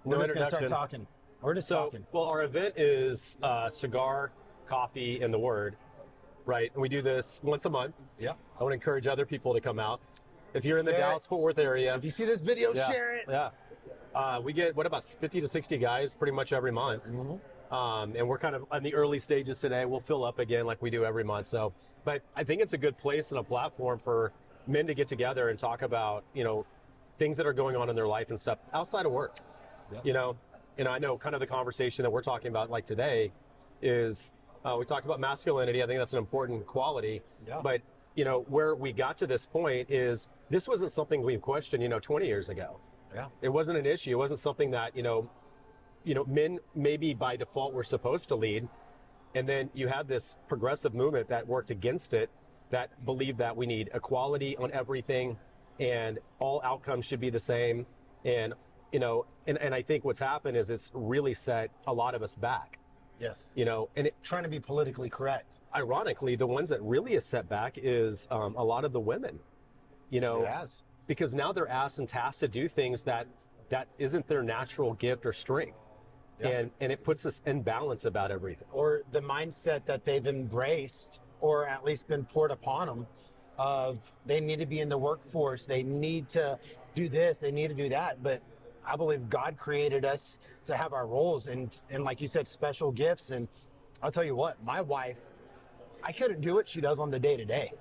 We're just going to start talking. We're just talking. Well, our event is cigar, coffee, and the word, right? And we do this once a month. Yeah. I want to encourage other people to come out. If you're in the Share it. Dallas-Fort Worth area. If you see this video, share it. Yeah. We get, about 50 to 60 guys pretty much every month. And we're kind of on the early stages today. We'll fill up again like we do every month. So, but I think it's a good place and a platform for men to get together and talk about, things that are going on in their life and stuff outside of work. Yeah. And I know kind of the conversation that we're talking about like today is we talked about masculinity. I think that's an important quality. Yeah. But, where we got to this point is this wasn't something we questioned, 20 years ago. Yeah. It wasn't an issue. It wasn't something that, men maybe by default were supposed to lead. And then you had this progressive movement that worked against it, that believed that we need equality on everything and all outcomes should be the same. And, and I think what's happened is it's really set a lot of us back. Yes. And trying to be politically correct. Ironically, the ones that really is set back is a lot of the women, It has. because now they're asked and tasked to do things that isn't their natural gift or strength. Yeah. And it puts us in balance about everything. Or the mindset that they've embraced, or at least been poured upon them, of they need to be in the workforce, they need to do this, they need to do that. But I believe God created us to have our roles and like you said, special gifts. And I'll tell you what, my wife, I couldn't do what she does on the day-to-day.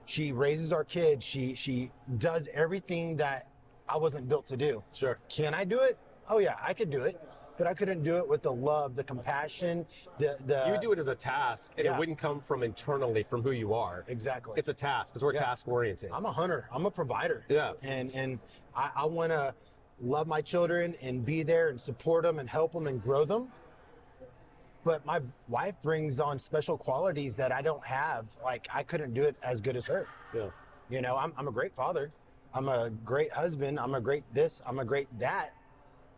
She raises our kids. She does everything that I wasn't built to do. Sure. Can I do it? Oh yeah, I could do it. But I couldn't do it with the love, the compassion, the You do it as a task, and Yeah. it wouldn't come from internally from who you are. Exactly. It's a task, because we're Yeah. task oriented. I'm a hunter. I'm a provider. Yeah. And I want to love my children and be there and support them and help them and grow them. But my wife brings on special qualities that I don't have. Like, I couldn't do it as good as her. Yeah. I'm a great father. I'm a great husband. I'm a great this. I'm a great that.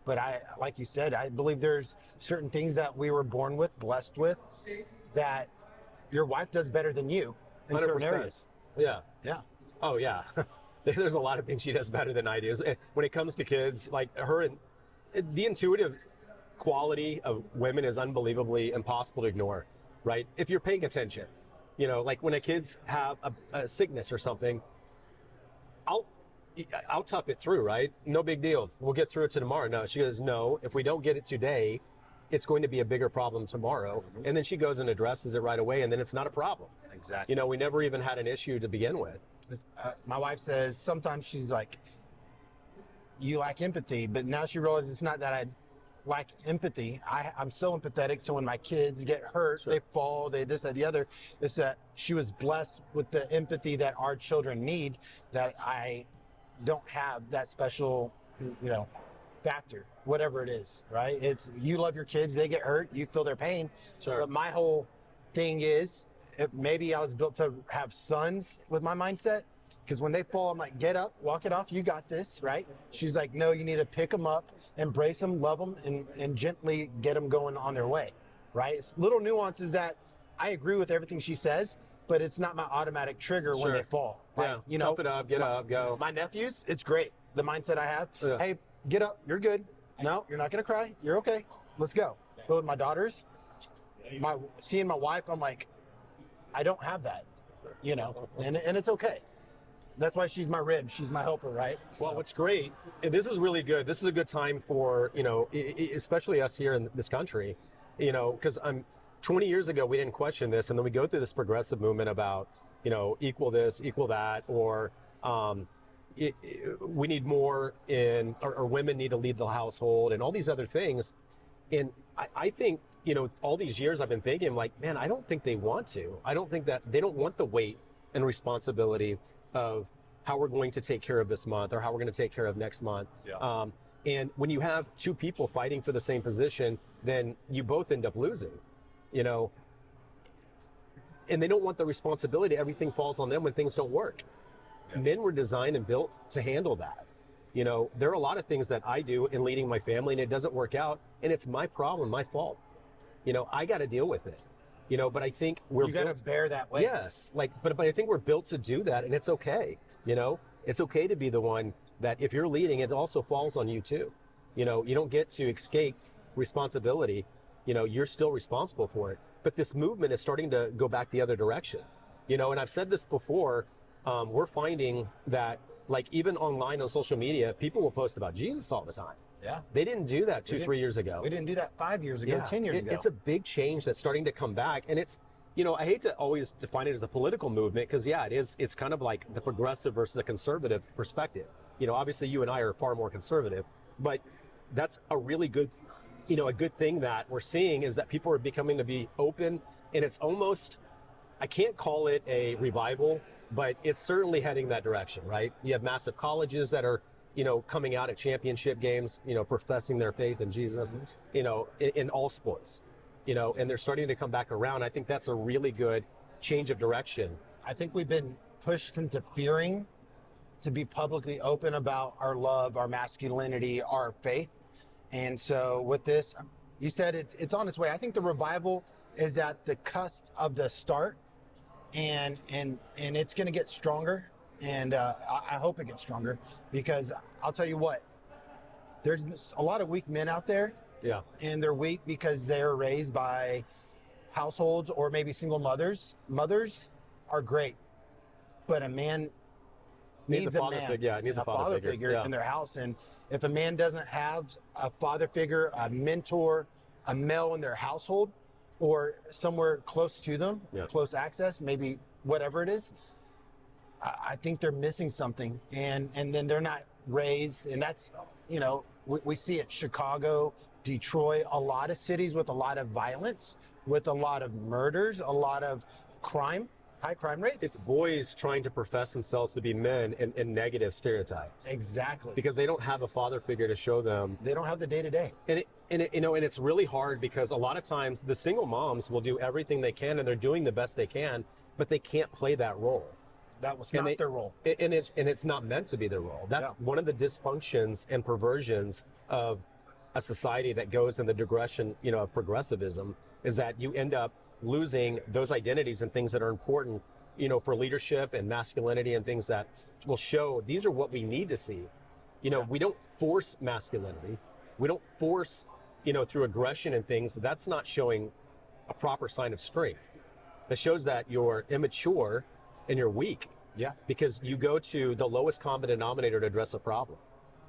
But like you said, I believe there's certain things that we were born with, blessed with, that your wife does better than you in certain 100%. areas. Yeah. Yeah. Oh, yeah. There's a lot of things she does better than I do. When it comes to kids, like her, and the intuitive quality of women is unbelievably impossible to ignore, right? If you're paying attention, like when a kids have a sickness or something, I'll tough it through, right? No big deal. We'll get through it to tomorrow. No, she goes, no, if we don't get it today, it's going to be a bigger problem tomorrow. Mm-hmm. And then she goes and addresses it right away, and then it's not a problem. Exactly. We never even had an issue to begin with. My wife says sometimes she's like, you lack empathy, but now she realizes it's not that I lack empathy. I'm so empathetic to when my kids get hurt, Sure. They fall, they this, that, the other. It's that she was blessed with the empathy that our children need, that I don't have that special, factor, whatever it is, right? It's, you love your kids, they get hurt, you feel their pain. Sure. But my whole thing is, maybe I was built to have sons with my mindset, because when they fall, I'm like, get up, walk it off, you got this, right? She's like, no, you need to pick them up, embrace them, love them, and gently get them going on their way, right? It's little nuances that I agree with everything she says, but it's not my automatic trigger Sure. when they fall. Yeah, tough it up, get up, go. My nephews, it's great. The mindset I have, Yeah. Hey, get up, you're good. No, you're not gonna cry, you're okay, let's go. But with my daughters, seeing my wife, I'm like, I don't have that, and it's okay. That's why she's my rib, she's my helper, right? Well, what's great, and this is really good. This is a good time for, especially us here in this country, because 20 years ago, we didn't question this. And then we go through this progressive movement about, equal this, equal that, or we need more or women need to lead the household and all these other things. And I think, all these years I've been thinking like, man, I don't think they want to. I don't think that they don't want the weight and responsibility of how we're going to take care of this month or how we're going to take care of next month. Yeah. And when you have two people fighting for the same position, then you both end up losing, and they don't want the responsibility. Everything falls on them when things don't work. Yeah. Men were designed and built to handle that. There are a lot of things that I do in leading my family and it doesn't work out, and it's my problem, my fault. I got to deal with it. But I think you got to bear that weight. Yes, but I think we're built to do that, and it's okay. It's okay to be the one that if you're leading, it also falls on you too. You don't get to escape responsibility. You're still responsible for it. But this movement is starting to go back the other direction. And I've said this before, we're finding that, like, even online on social media, people will post about Jesus all the time. Yeah. They didn't do that 3 years ago. We didn't do that 5 years ago, 10 years ago. It's a big change that's starting to come back. And it's, I hate to always define it as a political movement because, yeah, it is. It's kind of like the progressive versus a conservative perspective. Obviously you and I are far more conservative, but that's a really good, a good thing that we're seeing is that people are becoming to be open, and it's almost, I can't call it a revival, but it's certainly heading that direction, right? You have massive colleges that are, coming out at championship games, professing their faith in Jesus, in all sports, and they're starting to come back around. I think that's a really good change of direction. I think we've been pushed into fearing to be publicly open about our love, our masculinity, our faith. And so with this, you said it's on its way. I think the revival is at the cusp of the start, and it's going to get stronger. And I hope it gets stronger, because I'll tell you what, there's a lot of weak men out there. Yeah. And they're weak because they're raised by households or maybe single mothers. Mothers are great, but a man needs a father man. figure. Yeah, needs a father figure in their house. And if a man doesn't have a father figure, a mentor, a male in their household, or somewhere close to them, close access, maybe whatever it is, I think they're missing something. And then they're not raised. And that's, we see it, Chicago, Detroit, a lot of cities with a lot of violence, with a lot of murders, a lot of crime, high crime rates. It's boys trying to profess themselves to be men in negative stereotypes. Exactly. Because they don't have a father figure to show them. They don't have the day-to-day. And it's really hard because a lot of times the single moms will do everything they can, and they're doing the best they can, but they can't play that role. That was not their role. And it's not meant to be their role. That's one of the dysfunctions and perversions of a society that goes in the digression, of progressivism, is that you end up losing those identities and things that are important, for leadership and masculinity, and things that will show these are what we need to see. We don't force masculinity. We don't force, through aggression and things. That's not showing a proper sign of strength. That shows that you're immature and you're weak. Yeah. Because you go to the lowest common denominator to address a problem.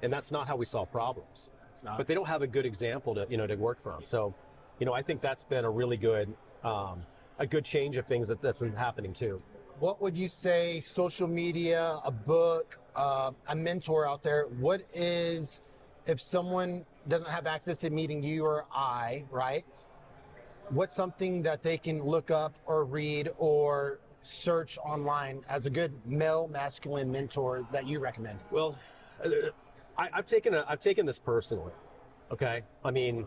And that's not how we solve problems. It's not. But they don't have a good example to, to work from. So, I think that's been a really good, a good change of things that's happening too. What would you say, social media, a book, a mentor out there, what is, if someone doesn't have access to meeting you or I, right? What's something that they can look up or read or search online as a good male masculine mentor that you recommend? Well, I've taken this personally. Okay. I mean,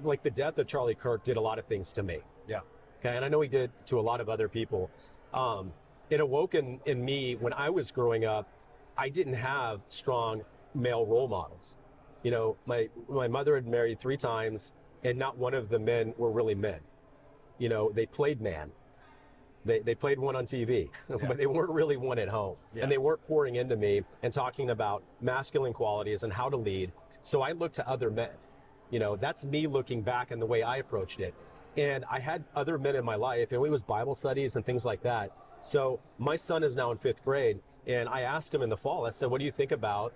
like the death of Charlie Kirk did a lot of things to me. Yeah. Okay. And I know he did to a lot of other people. It awoke in me when I was growing up. I didn't have strong male role models. My mother had married 3 times, and not one of the men were really men. They played man. They played one on TV, but they weren't really one at home. Yeah. And they weren't pouring into me and talking about masculine qualities and how to lead. So I looked to other men. That's me looking back and the way I approached it. And I had other men in my life, and it was Bible studies and things like that. So my son is now in 5th grade, and I asked him in the fall, I said, what do you think about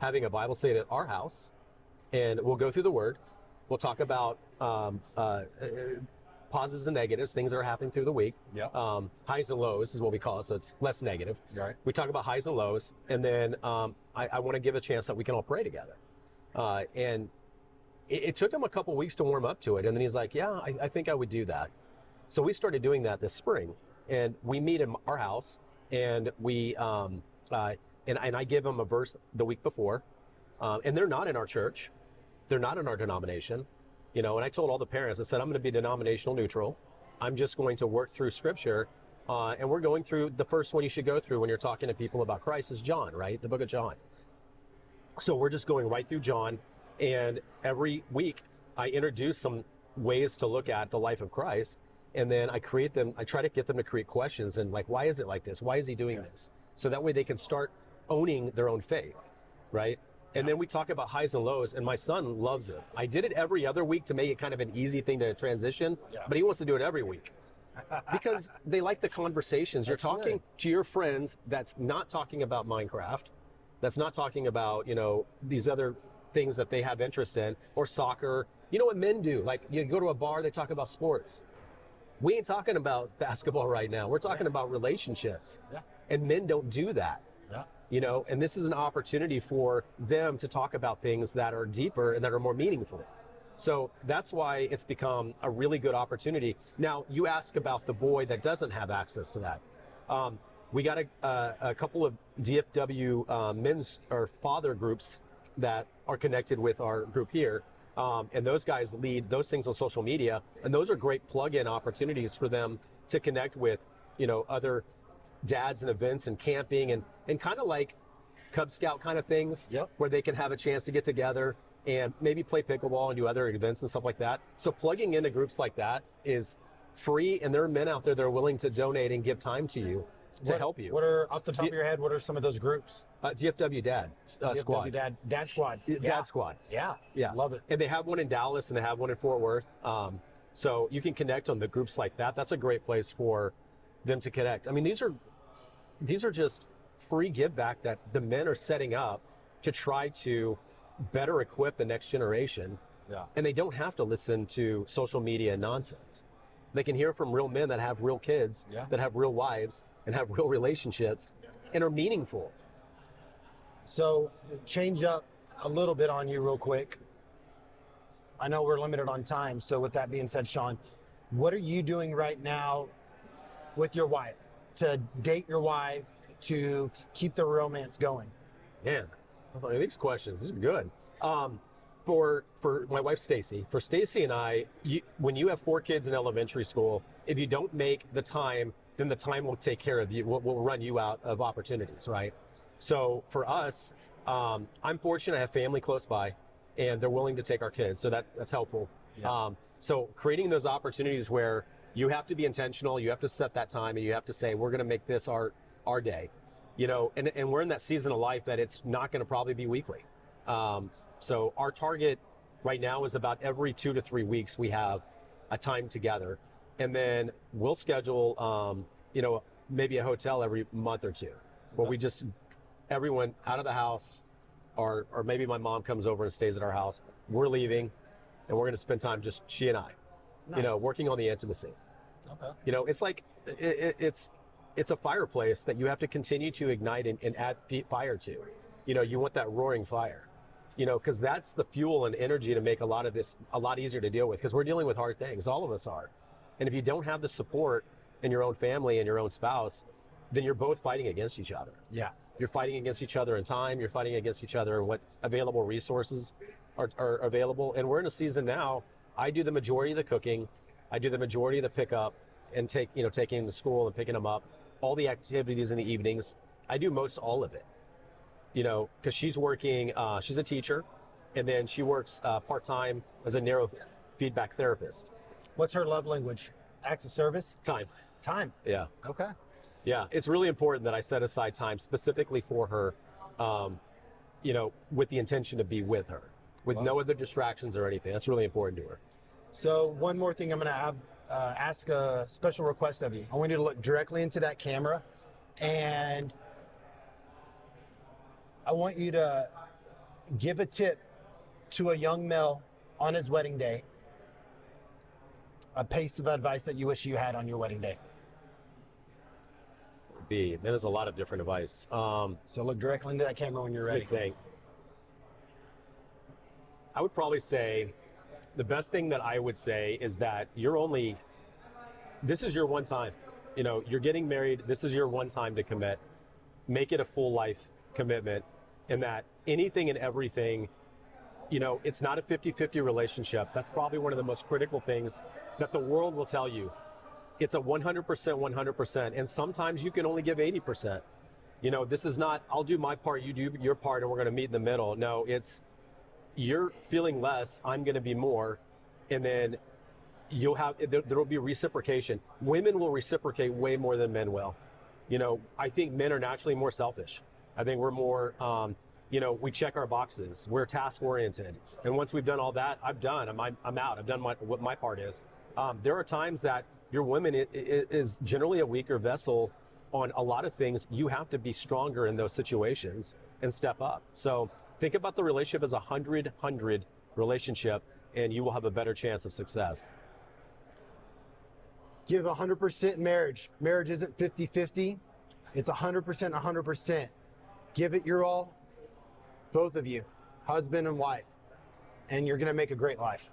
having a Bible study at our house? And we'll go through the Word. We'll talk about positives and negatives, things that are happening through the week. Yeah. Highs and lows is what we call it, so it's less negative. Right. We talk about highs and lows, and then I want to give a chance that we can all pray together. And it took him a couple weeks to warm up to it, and then he's like, yeah, I think I would do that. So we started doing that this spring, and we meet in our house, and we and I give him a verse the week before, and they're not in our church, they're not in our denomination. And I told all the parents, I said, I'm going to be denominational neutral. I'm just going to work through scripture. And we're going through the first one you should go through when you're talking to people about Christ is John, right? The book of John. So we're just going right through John. And every week I introduce some ways to look at the life of Christ. And then I try to get them to create questions and like, why is it like this? Why is he doing this? So that way they can start owning their own faith, right? And then we talk about highs and lows, and my son loves it. I did it every other week to make it kind of an easy thing to transition, but he wants to do it every week. Because they like the conversations. You're talking to your friends that's not talking about Minecraft, that's not talking about, these other things that they have interest in, or soccer. You know what men do? Like, you go to a bar, they talk about sports. We ain't talking about basketball right now. We're talking about relationships. And men don't do that. And this is an opportunity for them to talk about things that are deeper and that are more meaningful. So that's why it's become a really good opportunity. Now, you ask about the boy that doesn't have access to that. We got a couple of DFW men's or father groups that are connected with our group here. And those guys lead those things on social media. And those are great plug-in opportunities for them to connect with, other dads and events and camping and kind of like Cub Scout kind of things where they can have a chance to get together and maybe play pickleball and do other events and stuff like that. So plugging into groups like that is free, and there are men out there that are willing to donate and give time to you to help you. What are, off the top of your head, what are some of those groups? DFW Dad Squad. Dad Squad. Dad Squad. Yeah. Love it. And they have one in Dallas and they have one in Fort Worth. So you can connect on the groups like that. That's a great place for them to connect. I mean, these are just free give back that the men are setting up to try to better equip the next generation. And they don't have to listen to social media nonsense. They can hear from real men that have real kids, that have real wives, and have real relationships, and are meaningful. So, change up a little bit on you real quick. I know we're limited on time, so with that being said, Shaune, what are you doing right now with your wife to date your wife, to keep the romance going? Man, these questions, these are good. For my wife, Stacy, for Stacy and I, when you have 4 kids in elementary school, if you don't make the time, then the time will take care of you, will run you out of opportunities, right? So for us, I'm fortunate I have family close by, and they're willing to take our kids, so that's helpful. So creating those opportunities where you have to be intentional, you have to set that time, and you have to say, we're going to make this our day. And we're in that season of life that it's not going to probably be weekly. So our target right now is about every 2 to 3 weeks we have a time together, and then we'll schedule, maybe a hotel every month or two, where we just, everyone out of the house, or maybe my mom comes over and stays at our house. We're leaving, and we're going to spend time just she and I, working on the intimacy. It's like it's a fireplace that you have to continue to ignite and add fire to. You want that roaring fire. Because that's the fuel and energy to make a lot of this a lot easier to deal with, because we're dealing with hard things. All of us are. And if you don't have the support in your own family and your own spouse, then you're both fighting against each other. You're fighting against each other in time. You're fighting against each other in what available resources are available. And we're in a season now, I do the majority of the cooking. I do the majority of the pickup and taking them to school and picking them up. All the activities in the evenings. I do most all of it. Because she's working, she's a teacher, and then she works part-time as a neurofeedback therapist. What's her love language? Acts of service? Time. Yeah. Okay. Yeah, it's really important that I set aside time specifically for her, with the intention to be with her, with no other distractions or anything. That's really important to her. So one more thing I'm going to ask a special request of you. I want you to look directly into that camera, and I want you to give a tip to a young male on his wedding day, a piece of advice that you wish you had on your wedding day. There's a lot of different advice. So look directly into that camera when you're ready. I would probably say the best thing that I would say is that this is your one time. You're getting married. This is your one time to commit. Make it a full life commitment, and that anything and everything, it's not a 50-50 relationship. That's probably one of the most critical things that the world will tell you. It's a 100%, and sometimes you can only give 80%. This is not, I'll do my part, you do your part, and we're going to meet in the middle. No, it's, you're feeling less, I'm going to be more, and then there will be reciprocation. Women will reciprocate way more than men will. I think men are naturally more selfish. I think we're more we check our boxes. We're task oriented, and once we've done all that, I'm done. I'm out. I've done what my part is. There are times that your woman is generally a weaker vessel on a lot of things. You have to be stronger in those situations and step up. So think about the relationship as a 100-100 relationship, and you will have a better chance of success. Give 100% marriage. Marriage isn't 50-50. It's 100%, 100%. Give it your all, both of you, husband and wife, and you're going to make a great life.